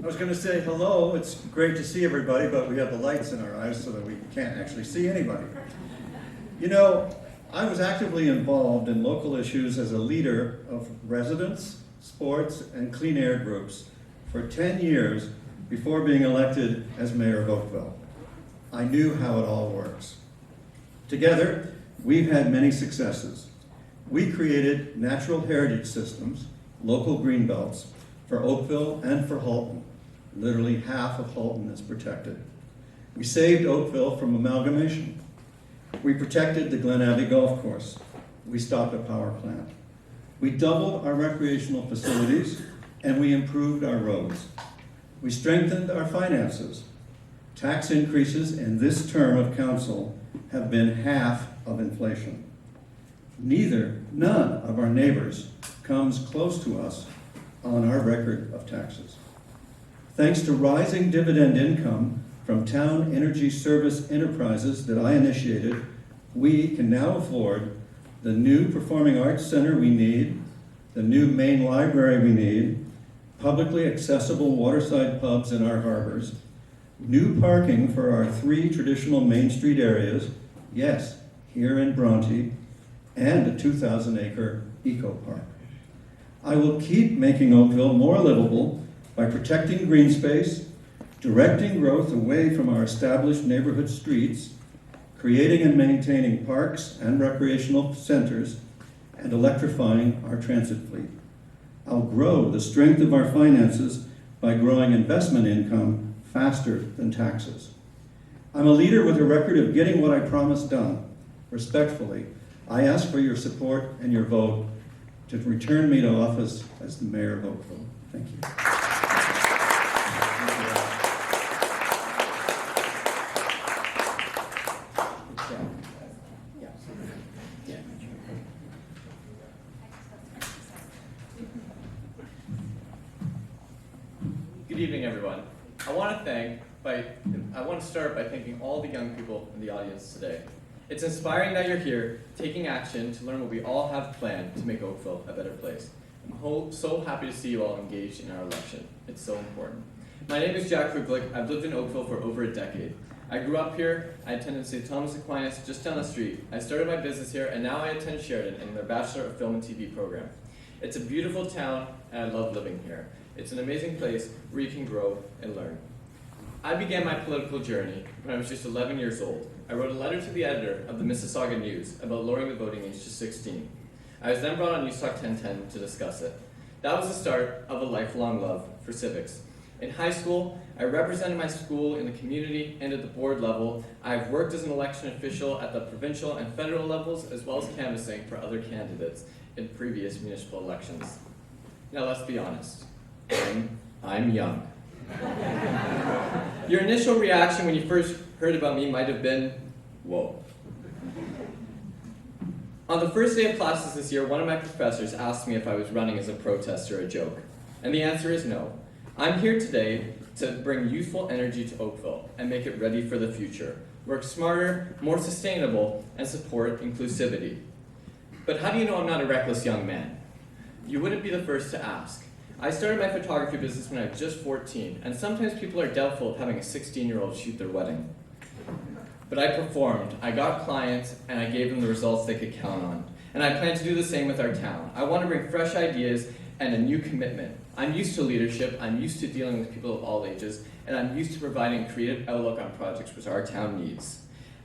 I was going to say hello, it's great to see everybody, but we have the lights in our eyes so that we can't actually see anybody. You know, I was actively involved in local issues as a leader of residents, sports, and clean air groups for 10 years before being elected as mayor of Oakville. I knew how it all works. Together, we've had many successes. We created natural heritage systems, local green belts, for Oakville and for Halton. Literally half of Halton is protected. We saved Oakville from amalgamation. We protected the Glen Abbey Golf Course. We stopped a power plant. We doubled our recreational facilities, and we improved our roads. We strengthened our finances. Tax increases in this term of council have been half of inflation. None of our neighbors comes close to us on our record of taxes. Thanks to rising dividend income from town energy service enterprises that I initiated, we can now afford the new performing arts center we need, the new main library we need, publicly accessible waterside pubs in our harbors, new parking for our 3 traditional Main Street areas, yes, here in Bronte, and a 2,000-acre eco park. I will keep making Oakville more livable by protecting green space, directing growth away from our established neighborhood streets, creating and maintaining parks and recreational centers, and electrifying our transit fleet. I'll grow the strength of our finances by growing investment income faster than taxes. I'm a leader with a record of getting what I promised done. Respectfully, I ask for your support and your vote to return me to office as the mayor of Oakville. Thank you. Good evening, everyone. I want to start by thanking all the young people in the audience today. It's inspiring that you're here, taking action to learn what we all have planned to make Oakville a better place. I'm so happy to see you all engaged in our election. It's so important. My name is Jack Kukolic. I've lived in Oakville for over a decade. I grew up here. I attended St. Thomas Aquinas just down the street. I started my business here, and now I attend Sheridan in their Bachelor of Film and TV program. It's a beautiful town, and I love living here. It's an amazing place where you can grow and learn. I began my political journey when I was just 11 years old. I wrote a letter to the editor of the Mississauga News about lowering the voting age to 16. I was then brought on News Talk 1010 to discuss it. That was the start of a lifelong love for civics. In high school, I represented my school in the community and at the board level. I've worked as an election official at the provincial and federal levels, as well as canvassing for other candidates in previous municipal elections. Now let's be honest, I'm young. Your initial reaction when you first heard about me might have been, whoa. On the first day of classes this year, one of my professors asked me if I was running as a protest or a joke. And the answer is no. I'm here today to bring youthful energy to Oakville and make it ready for the future. Work smarter, more sustainable, and support inclusivity. But how do you know I'm not a reckless young man? You wouldn't be the first to ask. I started my photography business when I was just 14, and sometimes people are doubtful of having a 16-year-old shoot their wedding. But I performed, I got clients, and I gave them the results they could count on. And I plan to do the same with our town. I want to bring fresh ideas and a new commitment. I'm used to leadership, I'm used to dealing with people of all ages, and I'm used to providing a creative outlook on projects which our town needs.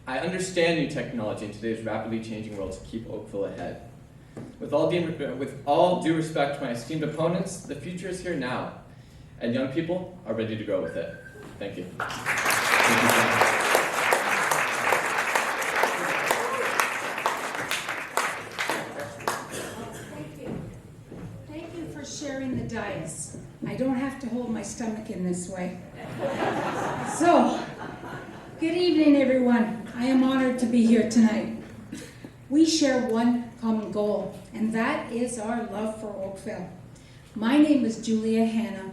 I understand new technology in today's rapidly changing world to keep Oakville ahead. With all due respect to my esteemed opponents, the future is here now, and young people are ready to go with it. Thank you. Thank you for sharing the dais. I don't have to hold my stomach in this way. So, good evening, everyone. I am honored to be here tonight. We share one common goal, and that is our love for Oakville. My name is Julia Hanna.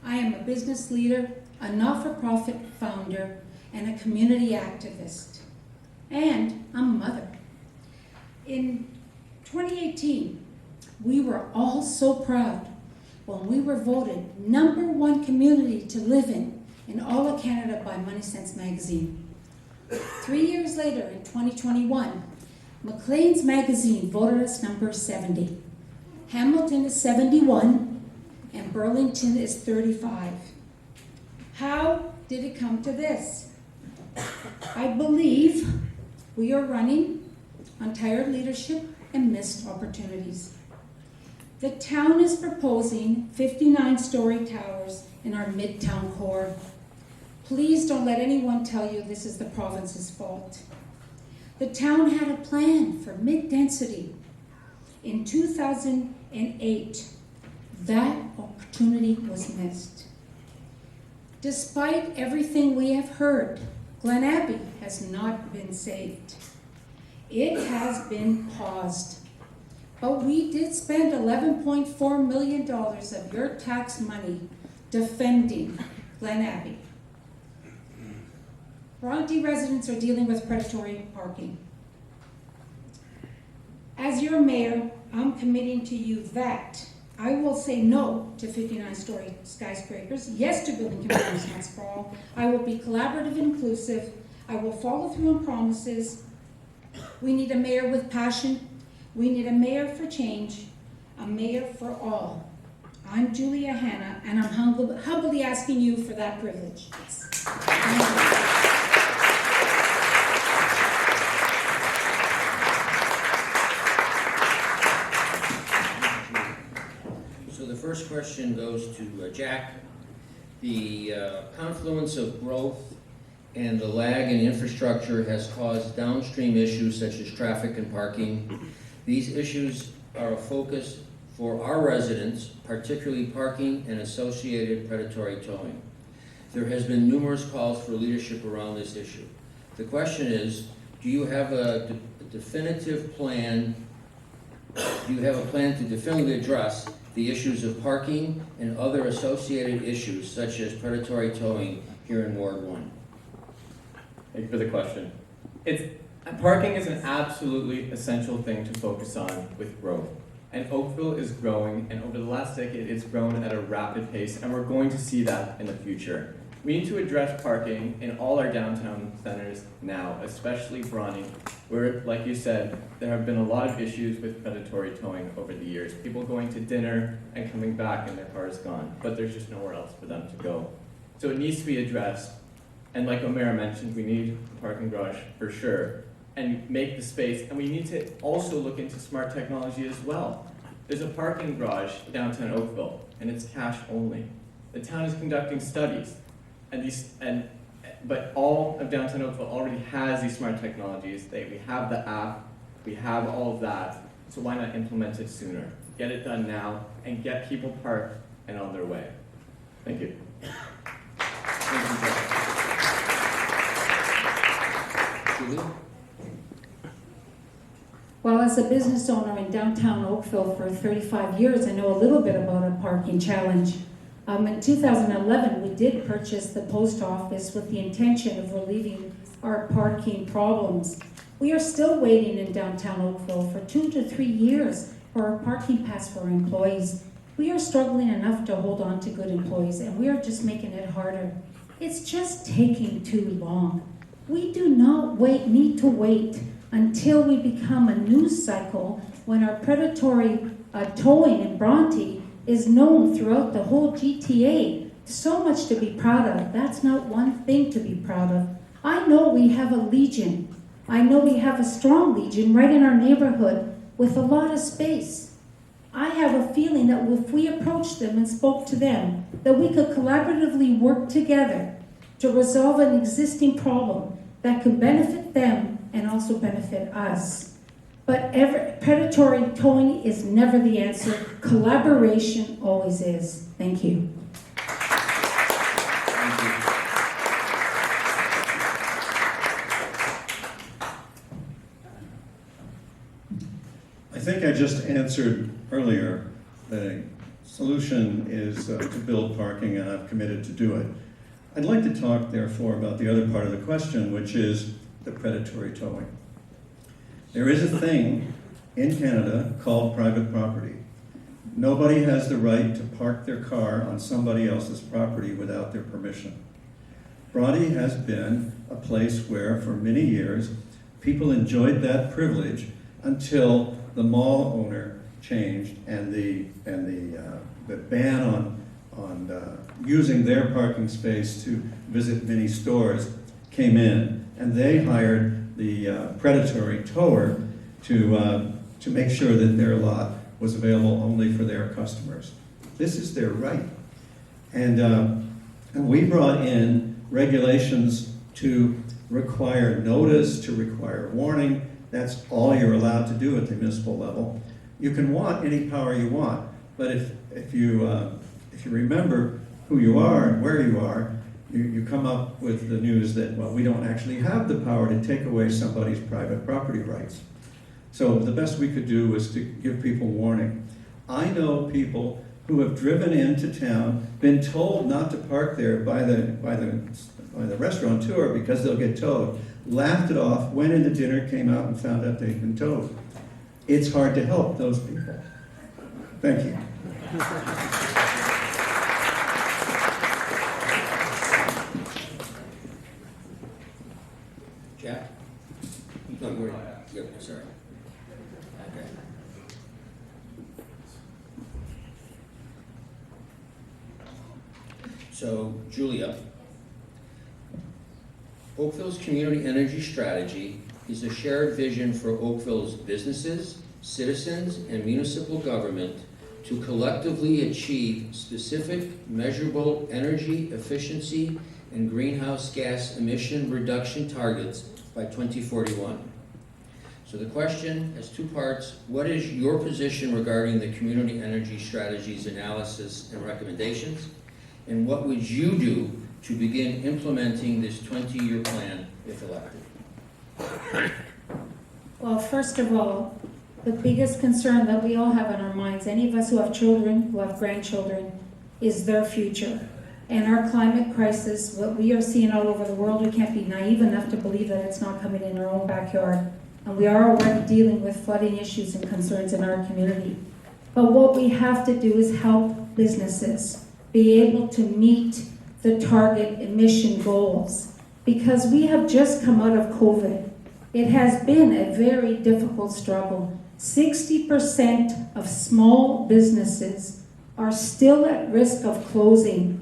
I am a business leader, a not-for-profit founder, and a community activist. And I'm a mother. In 2018, we were all so proud when we were voted #1 community to live in all of Canada by Money Sense magazine. 3 years later, in 2021, Maclean's magazine voted us number 70. Hamilton is 71, and Burlington is 35. How did it come to this? I believe we are running on tired leadership and missed opportunities. The town is proposing 59-story towers in our midtown core. Please don't let anyone tell you this is the province's fault. The town had a plan for mid-density. In 2008, that opportunity was missed. Despite everything we have heard, Glen Abbey has not been saved. It has been paused. But we did spend $11.4 million of your tax money defending Glen Abbey. Bronte residents are dealing with predatory parking. As your mayor, I'm committing to you that I will say no to 59-story skyscrapers, yes to building communities once for all. I will be collaborative and inclusive. I will follow through on promises. We need a mayor with passion. We need a mayor for change, a mayor for all. I'm Julia Hanna, and I'm humbly asking you for that privilege. So the first question goes to Jack. The confluence of growth and the lag in infrastructure has caused downstream issues such as traffic and parking. These issues are a focus for our residents, particularly parking and associated predatory towing. There has been numerous calls for leadership around this issue. The question is, do you have a definitive plan? Do you have a plan to definitively address the issues of parking and other associated issues such as predatory towing here in Ward 1? Thank you for the question. Parking is an absolutely essential thing to focus on with growth. And Oakville is growing, and over the last decade, it's grown at a rapid pace, and we're going to see that in the future. We need to address parking in all our downtown centers now, especially Bronte, where, like you said, there have been a lot of issues with predatory towing over the years. People going to dinner and coming back and their car is gone, but there's just nowhere else for them to go. So it needs to be addressed. And like O'Mara mentioned, we need a parking garage for sure, and make the space. And we need to also look into smart technology as well. There's a parking garage downtown Oakville, and it's cash only. The town is conducting studies, but all of downtown Oakville already has these smart technologies. We have the app, we have all of that. So why not implement it sooner? Get it done now, and get people parked and on their way. Thank you. Thank you, Jeff. Well, as a business owner in downtown Oakville for 35 years, I know a little bit about a parking challenge. In 2011, we did purchase the post office with the intention of relieving our parking problems. We are still waiting in downtown Oakville for 2 to 3 years for our parking pass for our employees. We are struggling enough to hold on to good employees, and we are just making it harder. It's just taking too long. We do not need to wait until we become a news cycle when our predatory towing in Bronte is known throughout the whole GTA. So much to be proud of. That's not one thing to be proud of. I know we have a legion. I know we have a strong legion right in our neighborhood with a lot of space. I have a feeling that if we approached them and spoke to them, that we could collaboratively work together to resolve an existing problem that can benefit them and also benefit us. But predatory towing is never the answer. Collaboration always is. Thank you. Thank you. I think I just answered earlier. The solution is to build parking, and I've committed to do it. I'd like to talk, therefore, about the other part of the question, which is the predatory towing. There is a thing in Canada called private property. Nobody has the right to park their car on somebody else's property without their permission. Bronte has been a place where, for many years, people enjoyed that privilege until the mall owner changed and the ban on using their parking space to visit many stores came in, and they hired the predatory tower to make sure that their lot was available only for their customers. This is their right. And we brought in regulations to require notice, to require warning. That's all you're allowed to do at the municipal level. You can want any power you want, but if you remember who you are and where you are, you come up with the news that, well, we don't actually have the power to take away somebody's private property rights. So the best we could do was to give people warning. I know people who have driven into town, been told not to park there by the restaurateur because they'll get towed, laughed it off, went into dinner, came out and found out they'd been towed. It's hard to help those people. Thank you. Jack? No, yep, sorry. Okay. So, Julia, Oakville's community energy strategy is a shared vision for Oakville's businesses, citizens, and municipal government to collectively achieve specific, measurable energy efficiency and greenhouse gas emission reduction targets by 2041. So the question has two parts. What is your position regarding the community energy strategy's analysis and recommendations? And what would you do to begin implementing this 20-year plan if elected? Well, first of all, the biggest concern that we all have in our minds, any of us who have children, who have grandchildren, is their future. And our climate crisis, what we are seeing all over the world, we can't be naive enough to believe that it's not coming in our own backyard. And we are already dealing with flooding issues and concerns in our community. But what we have to do is help businesses be able to meet the target emission goals. Because we have just come out of COVID. It has been a very difficult struggle. 60% of small businesses are still at risk of closing.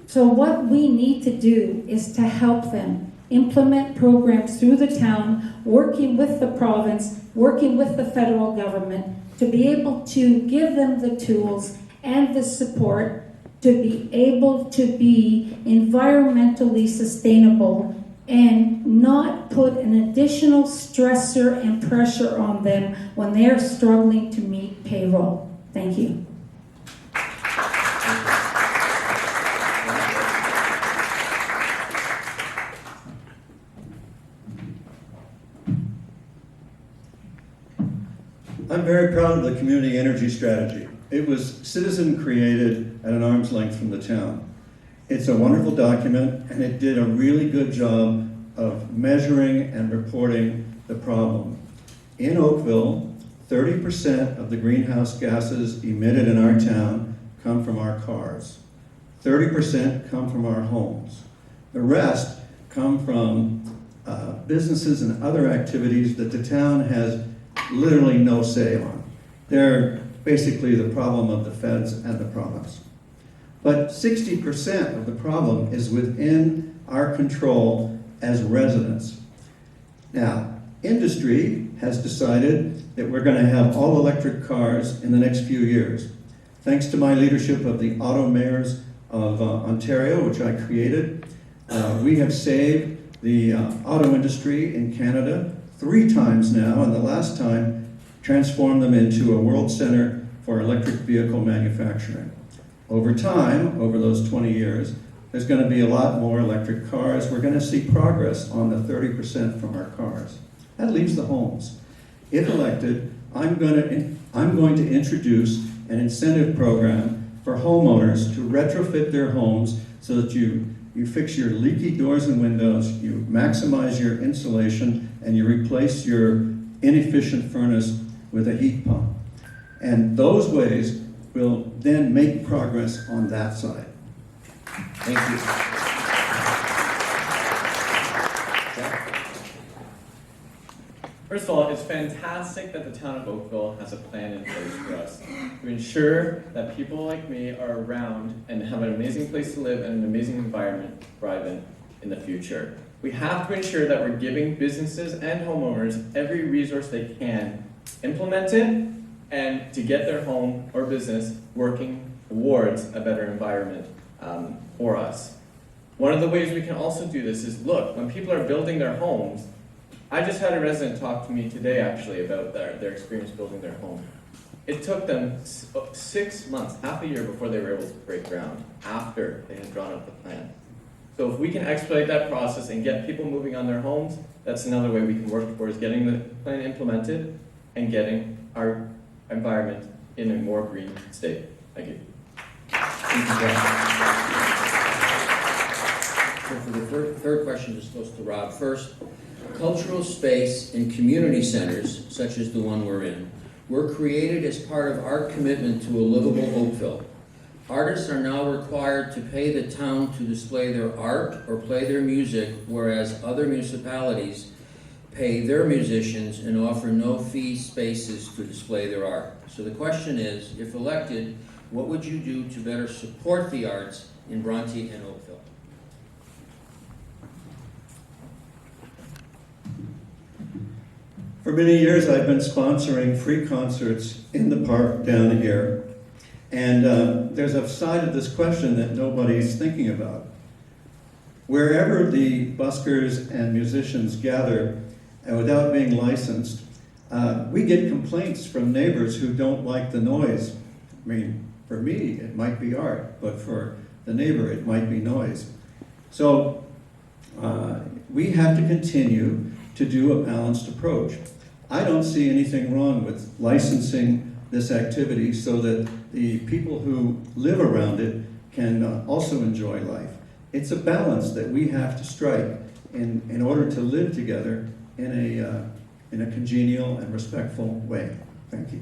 So what we need to do is to help them implement programs through the town, working with the province, working with the federal government, to be able to give them the tools and the support to be able to be environmentally sustainable and not put an additional stressor and pressure on them when they're struggling to meet payroll. Thank you. I'm very proud of the community energy strategy. It was citizen created at an arm's length from the town. It's a wonderful document, and it did a really good job of measuring and reporting the problem. In Oakville, 30% of the greenhouse gases emitted in our town come from our cars. 30% come from our homes. The rest come from businesses and other activities that the town has literally no say on. They're basically the problem of the feds and the province. But 60% of the problem is within our control as residents. Now, industry has decided that we're going to have all electric cars in the next few years. Thanks to my leadership of the Auto Mayors of Ontario, which I created, we have saved the auto industry in Canada 3 times now, and the last time transformed them into a world center for electric vehicle manufacturing. Over time, over those 20 years, there's going to be a lot more electric cars. We're going to see progress on the 30% from our cars. That leaves the homes. If elected, I'm going to introduce an incentive program for homeowners to retrofit their homes so that you fix your leaky doors and windows, you maximize your insulation, and you replace your inefficient furnace with a heat pump. And those ways will then make progress on that side. Thank you. Jack? First of all, it's fantastic that the town of Oakville has a plan in place for us to ensure that people like me are around and have an amazing place to live and an amazing environment to thrive in the future. We have to ensure that we're giving businesses and homeowners every resource they can implement it and to get their home or business working towards a better environment for us. One of the ways we can also do this is, look, when people are building their homes, I just had a resident talk to me today actually about their experience building their home. It took them 6 months, half a year before they were able to break ground after they had drawn up the plan. So if we can expedite that process and get people moving on their homes, that's another way we can work towards getting the plan implemented and getting our environment in a more green state. Thank you. Thank you, Jack. So for the third question, this goes to Rob. First, cultural space and community centers, such as the one we're in, were created as part of our commitment to a livable Oakville. Artists are now required to pay the town to display their art or play their music, whereas other municipalities pay their musicians and offer no-fee spaces to display their art. So the question is, if elected, what would you do to better support the arts in Bronte and Oakville? For many years, I've been sponsoring free concerts in the park down here. And there's a side of this question that nobody's thinking about. Wherever the buskers and musicians gather without being licensed, we get complaints from neighbors who don't like the noise. I mean, for me, it might be art, but for the neighbor, it might be noise. So we have to continue to do a balanced approach. I don't see anything wrong with licensing this activity so that the people who live around it can also enjoy life. It's a balance that we have to strike in order to live together in a congenial and respectful way. Thank you.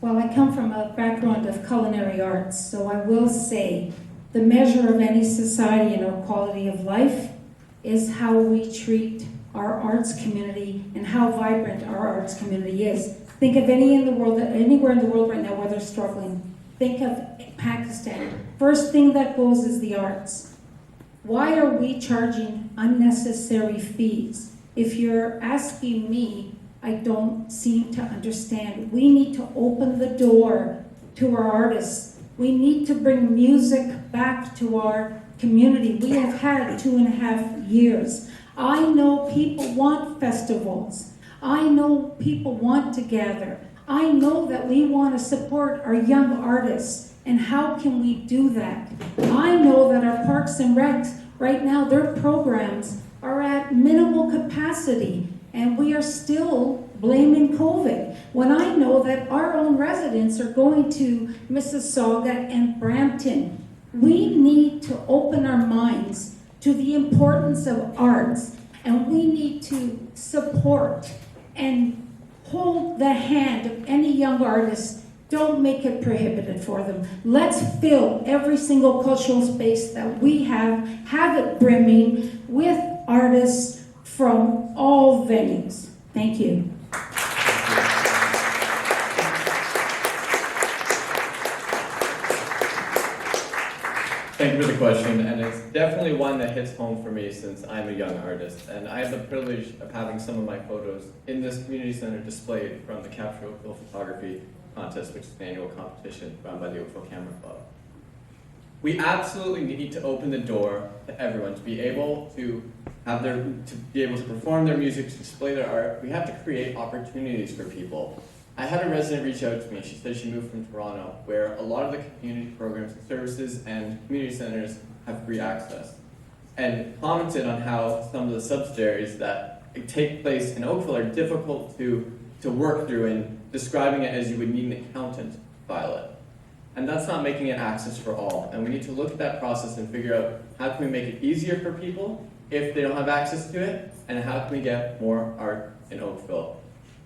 Well, I come from a background of culinary arts, so I will say the measure of any society and our quality of life is how we treat our arts community and how vibrant our arts community is. Think of anywhere in the world right now where they're struggling. Think of Pakistan. First thing that goes is the arts. Why are we charging unnecessary fees? If you're asking me, I don't seem to understand. We need to open the door to our artists. We need to bring music back to our community. We have had 2.5 years. I know people want festivals. I know people want to gather. I know that we want to support our young artists. And how can we do that? I know that our parks and recs, right now, their programs are at minimal capacity. And we are still blaming COVID. When I know that our own residents are going to Mississauga and Brampton, we need to open our minds to the importance of arts, and we need to support and hold the hand of any young artist. Don't make it prohibited for them. Let's fill every single cultural space that we have it brimming with artists from all venues. Thank you. Thank you for the question, and it's definitely one that hits home for me since I'm a young artist, and I have the privilege of having some of my photos in this community center displayed from the Capture Oakville Photography Contest, which is an annual competition run by the Oakville Camera Club. We absolutely need to open the door to everyone to be able to perform their music, to display their art. We have to create opportunities for people. I had a resident reach out to me. She said she moved from Toronto, where a lot of the community programs and services and community centers have free access, and commented on how some of the subsidiaries that take place in Oakville are difficult to work through, and describing it as you would need an accountant to file it. And that's not making it access for all. And we need to look at that process and figure out how can we make it easier for people if they don't have access to it, and how can we get more art in Oakville.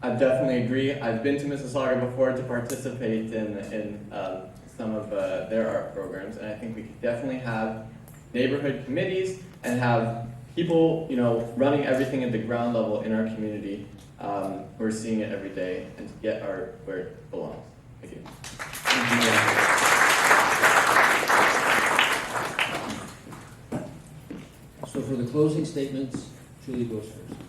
I definitely agree. I've been to Mississauga before to participate in some of their art programs, and I think we could definitely have neighborhood committees and have people, running everything at the ground level in our community who are seeing it every day, and to get art where it belongs. Thank you. So for the closing statements, Julie goes first.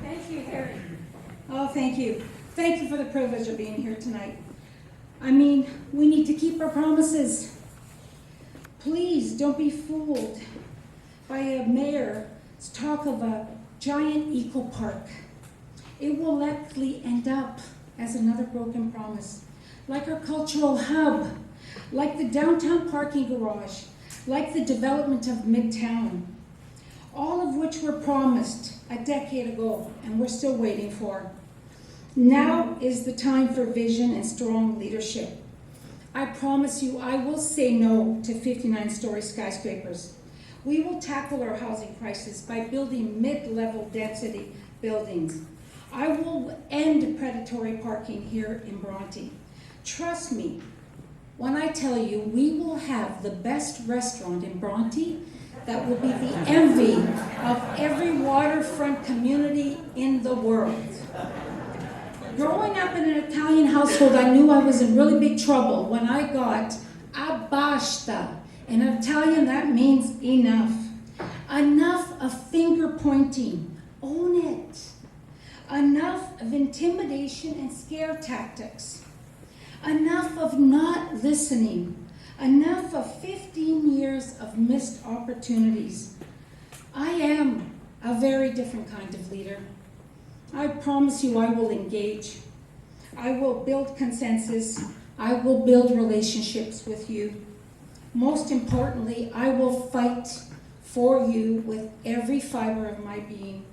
Thank you, Harry. Oh, thank you. Thank you for the privilege of being here tonight. I mean, we need to keep our promises. Please don't be fooled by a mayor's talk of a giant eco park. It will likely end up as another broken promise, like our cultural hub, like the downtown parking garage, like the development of Midtown, all of which were promised a decade ago and we're still waiting for. Now is the time for vision and strong leadership. I promise you I will say no to 59-story skyscrapers. We will tackle our housing crisis by building mid-level density buildings. I will end predatory parking here in Bronte. Trust me when I tell you we will have the best restaurant in Bronte that will be the envy of every waterfront community in the world. Growing up in an Italian household, I knew I was in really big trouble when I got a basta. In Italian, that means enough. Enough of finger pointing. Own it. Enough of intimidation and scare tactics. Enough of not listening. Enough of 15 years of missed opportunities. I am a very different kind of leader. I promise you I will engage. I will build consensus. I will build relationships with you. Most importantly, I will fight for you with every fiber of my being.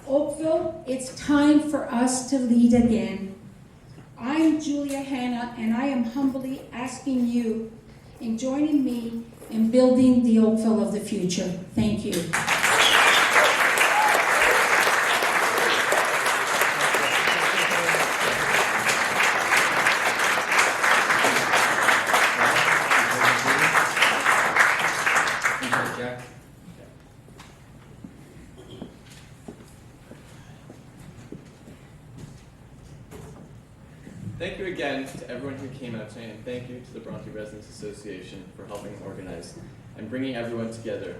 Oakville, it's time for us to lead again. I'm Julia Hanna, and I am humbly asking you in joining me in building the Oakville of the future. Thank you. Jack? Thank you again to everyone who came out tonight, and thank you to the Bronte Residents Association for helping organize and bringing everyone together.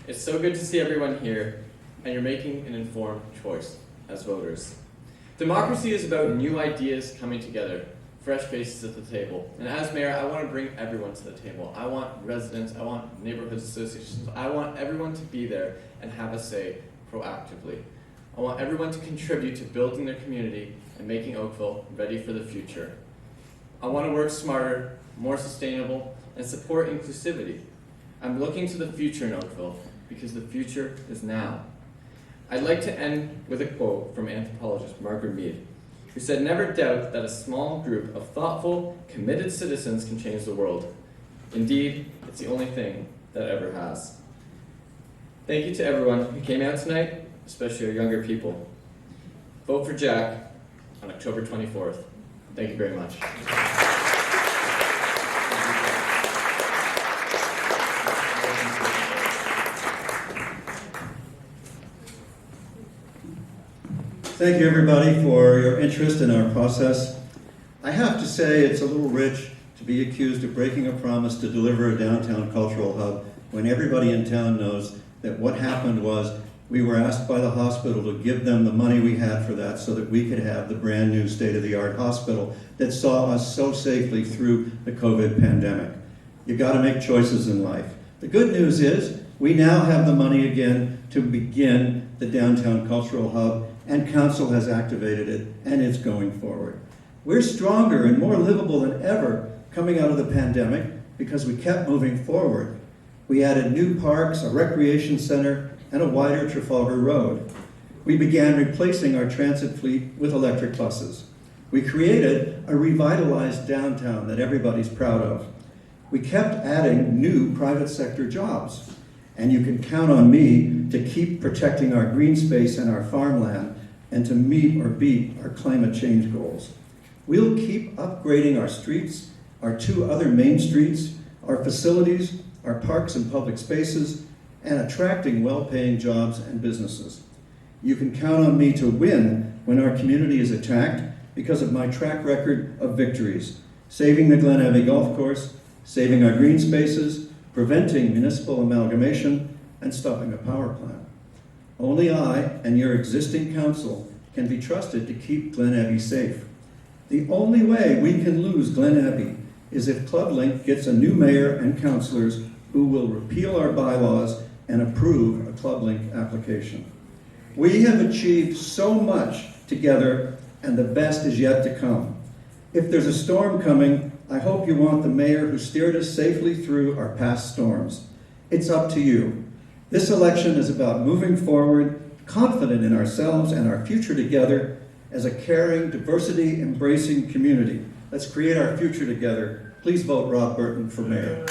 It's so good to see everyone here, and you're making an informed choice as voters. Democracy is about new ideas coming together, fresh faces at the table. And as mayor, I want to bring everyone to the table. I want residents, I want neighborhood associations, I want everyone to be there and have a say proactively. I want everyone to contribute to building their community and making Oakville ready for the future. I want to work smarter, more sustainable, and support inclusivity. I'm looking to the future in Oakville because the future is now. I'd like to end with a quote from anthropologist Margaret Mead, who said, "Never doubt that a small group of thoughtful, committed citizens can change the world. Indeed, it's the only thing that ever has." Thank you to everyone who came out tonight, especially our younger people. Vote for Jack on October 24th. Thank you very much. Thank you, everybody, for your interest in our process. I have to say it's a little rich to be accused of breaking a promise to deliver a downtown cultural hub when everybody in town knows that what happened was we were asked by the hospital to give them the money we had for that so that we could have the brand new state-of-the-art hospital that saw us so safely through the COVID pandemic. You got to make choices in life. The good news is we now have the money again to begin the downtown cultural hub, and council has activated it, and it's going forward. We're stronger and more livable than ever coming out of the pandemic because we kept moving forward. We added new parks, a recreation center, and a wider Trafalgar Road. We began replacing our transit fleet with electric buses. We created a revitalized downtown that everybody's proud of. We kept adding new private sector jobs, and you can count on me to keep protecting our green space and our farmland and to meet or beat our climate change goals. We'll keep upgrading our streets, our 2 other main streets, our facilities, our parks and public spaces, and attracting well-paying jobs and businesses. You can count on me to win when our community is attacked because of my track record of victories, saving the Glen Abbey Golf Course, saving our green spaces, preventing municipal amalgamation, and stopping a power plant. Only I and your existing council can be trusted to keep Glen Abbey safe. The only way we can lose Glen Abbey is if Club Link gets a new mayor and councilors who will repeal our bylaws and approve a Club Link application. We have achieved so much together, and the best is yet to come. If there's a storm coming, I hope you want the mayor who steered us safely through our past storms. It's up to you. This election is about moving forward, confident in ourselves and our future together as a caring, diversity-embracing community. Let's create our future together. Please vote Rob Burton for mayor.